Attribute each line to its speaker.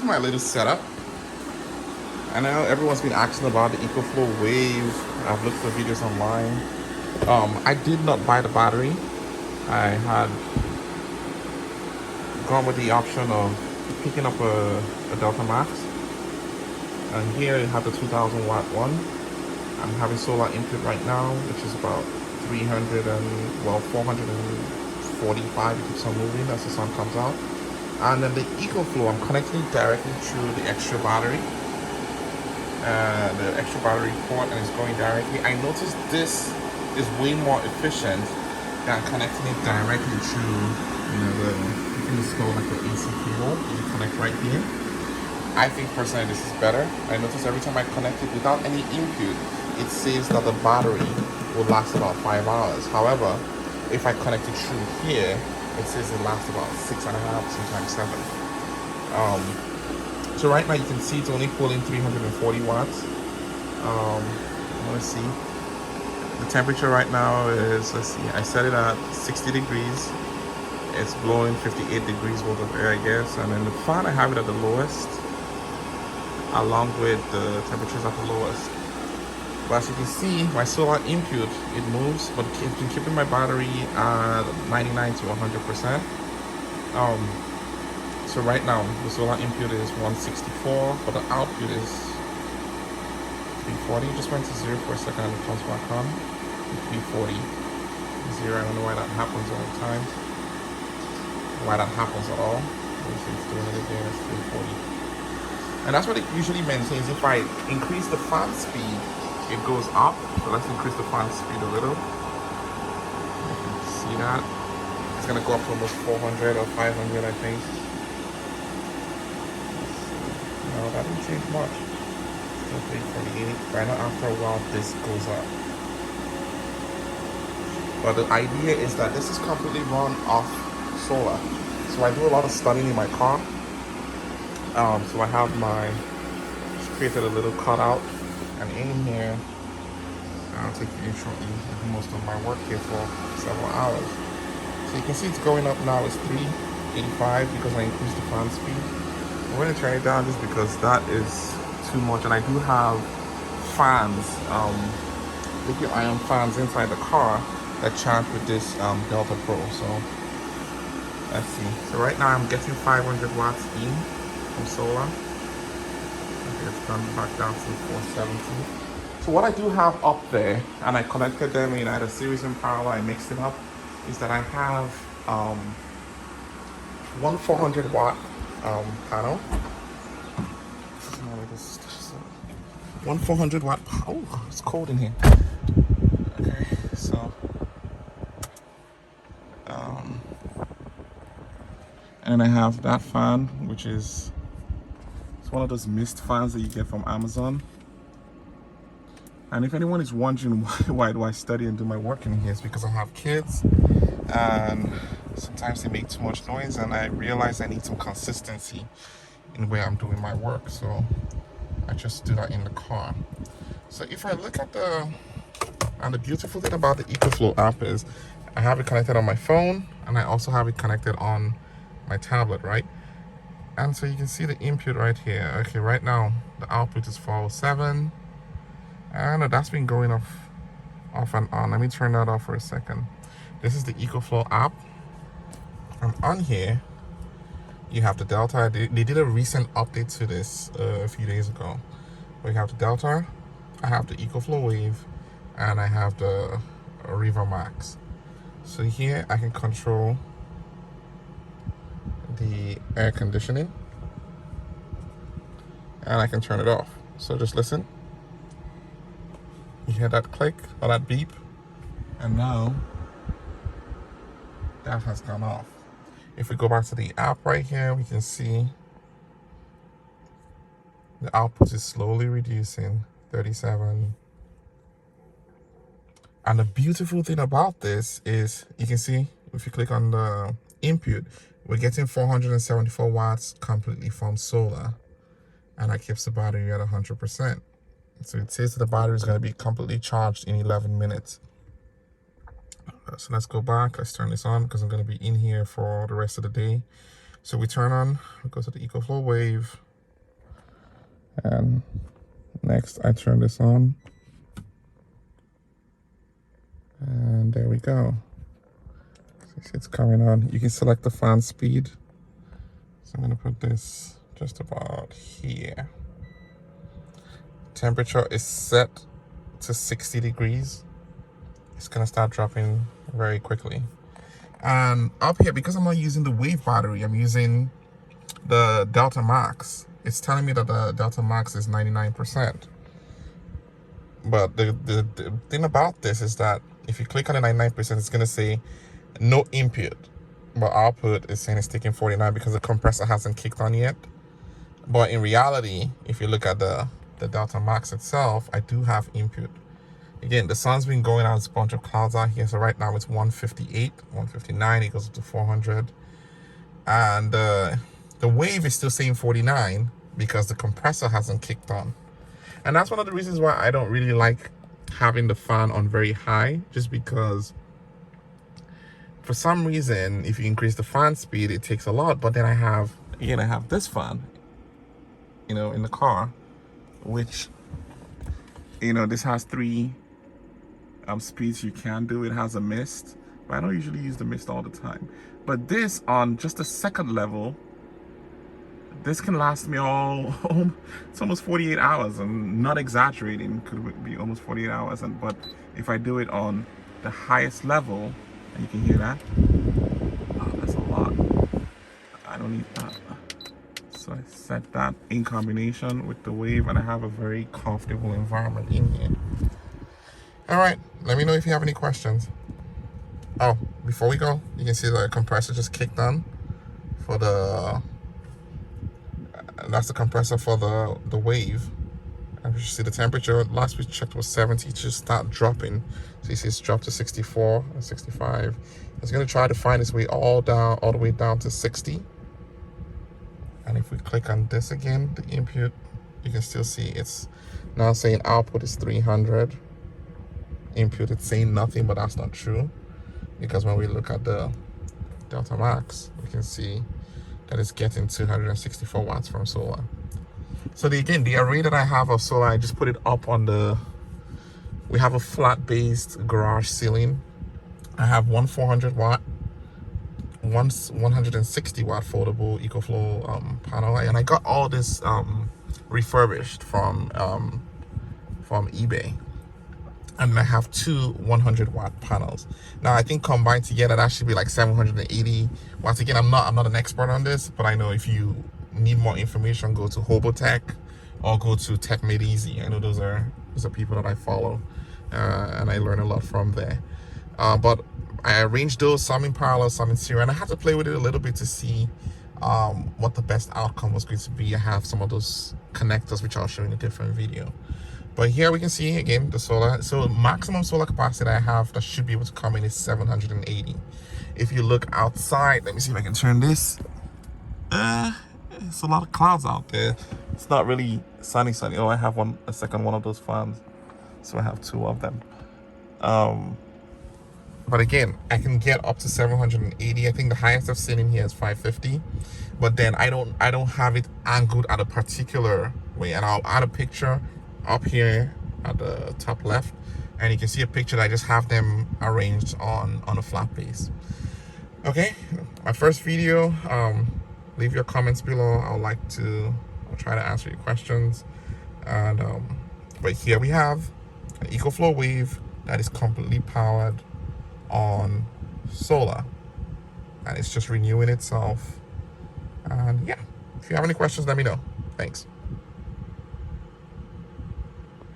Speaker 1: my little setup. I know everyone's been asking about the EcoFlow Wave. I've looked for videos online. I did not buy the battery. I had gone with the option of picking up a Delta Max. And here I have the 2000 watt one. I'm having solar input right now, which is about 445. It keeps on moving as the sun comes out. And then the EcoFlow, I'm connecting it directly through the extra battery. The extra battery port, and it's going directly. I noticed this is way more efficient than connecting it directly through, you can install like the AC cable and you connect right here. I think personally this is better. I notice every time I connect it without any input, it says that the battery will last about 5 hours. However, if I connect it through here, it says it lasts about 6.5, sometimes 7. So right now you can see it's only pulling 340 watts. Let's see. The temperature right now is, let's see, I set it at 60 degrees. It's blowing 58 degrees worth of air, I guess. And then the fan, I have it at the lowest, along with the temperatures at the lowest. But as you can see, my solar input, it moves, but it's been keeping my battery at 99 to 100%. So right now, the solar input is 164, but the output is 340. Just went to 0 for a second and it comes back on. 340. 0, I don't know why that happens all the time. Why that happens at all. It's doing it again, it's 340. And that's what it usually maintains. If I increase the fan speed, it goes up. So let's increase the fan speed a little. You can see that. It's gonna go up to almost 400 or 500, I think. No, that didn't change much. Still 348. But I know after a while this goes up. But the idea is that this is completely run off solar. So I do a lot of studying in my car. So I have just created a little cutout, and in here, I'll take you in shortly. I do most of my work here for several hours. So you can see it's going up now. It's 385 because I increased the fan speed. I'm going to turn it down just because that is too much, and I do have fans, liquid ion fans inside the car that charge with this Delta Pro. So let's see. So right now I'm getting 500 watts in from solar. Okay, it's gone back down to 470. So what I do have up there, and I connected them in either series and parallel, I mixed it up, is that I have one 400 watt panel. One 400 watt. Oh, it's cold in here. Okay, so and I have that fan, which is one of those mist fans that you get from Amazon. And if anyone is wondering why do I study and do my work in here, it's because I have kids and sometimes they make too much noise, and I realize I need some consistency in where I'm doing my work, so I just do that in the car. So if I look at the beautiful thing about the EcoFlow app is I have it connected on my phone, and I also have it connected on my tablet, right? And so you can see the input right here. Okay, right now the output is 407. I know that's been going off and on. Let me turn that off for a second. This is the EcoFlow app. And on here, you have the Delta. They did a recent update to this a few days ago. We have the Delta, I have the EcoFlow Wave, and I have the Riva Max. So here I can control the air conditioning, and I can turn it off. So just listen. You hear that click or that beep, and now that has gone off. If we go back to the app right here, we can see the output is slowly reducing, 37. And the beautiful thing about this is you can see if you click on the input, we're getting 474 watts completely from solar, and that keeps the battery at 100%. So it says that the battery is going to be completely charged in 11 minutes. So let's go back. Let's turn this on because I'm going to be in here for the rest of the day. So we turn on, we go to the EcoFlow Wave. And next I turn this on, and there we go. It's coming on. You can select the fan speed. So I'm gonna put this just about here. Temperature is set to 60 degrees. It's gonna start dropping very quickly. And up here, because I'm not using the Wave battery, I'm using the Delta Max. It's telling me that the Delta Max is 99%. But the thing about this is that if you click on the 99%, it's gonna say no input. But output is saying it's taking 49 because the compressor hasn't kicked on yet. But in reality, if you look at the Delta Max itself, I do have input. Again, the sun's been going out, there's a bunch of clouds out here. So right now it's 158, 159, it goes up to 400. And the Wave is still saying 49 because the compressor hasn't kicked on. And that's one of the reasons why I don't really like having the fan on very high, just because for some reason, if you increase the fan speed, it takes a lot. But then I have this fan, you know, in the car, which, you know, this has 3 speeds you can do. It has a mist, but I don't usually use the mist all the time. But this, on just the second level, this can last me it's almost 48 hours. I'm not exaggerating, could be almost 48 hours. But if I do it on the highest level, and you can hear that, oh, that's a lot. I don't need that. So I set that in combination with the Wave, and I have a very comfortable environment in here. All right, let me know if you have any questions. Oh, before we go, you can see the compressor just kicked on for that's the compressor for the Wave. And you see the temperature, last we checked was 70, it just start dropping. So you see it's dropped to 64 and 65. It's gonna try to find its way all the way down to 60. And if we click on this again, the input, you can still see it's now saying output is 300. Input, it's saying nothing, but that's not true. Because when we look at the Delta Max, we can see that it's getting 264 watts from solar. So the array that I have of solar, I just put it up on we have a flat-based garage ceiling. I have one 400 watt, one 160 watt foldable EcoFlow panel, and I got all this refurbished from eBay. And I have 2 100 watt panels. Now I think combined together that should be like 780 watts. Again, I'm not an expert on this, but I know if you need more information, go to Hobotech or go to Tech Made Easy. I know those are people that I follow, and I learn a lot from there. But I arranged those, some in parallel, some in serial, and I had to play with it a little bit to see what the best outcome was going to be. I have some of those connectors which I'll show in a different video. But here we can see again the solar. So maximum solar capacity I have that should be able to come in is 780. If you look outside, let me see if I can turn this. It's a lot of clouds out there. It's not really sunny. Oh, I have a second one of those fans, so I have 2 of them. But again, I can get up to 780. I think the highest I've seen in here is 550. But then I don't have it angled at a particular way, and I'll add a picture up here at the top left, and you can see a picture that I just have them arranged on a flat base. Okay, my first video. Leave your comments below. I'll try to answer your questions. And but here we have an EcoFlow Wave that is completely powered on solar, and it's just renewing itself. And yeah, if you have any questions, let me know. Thanks.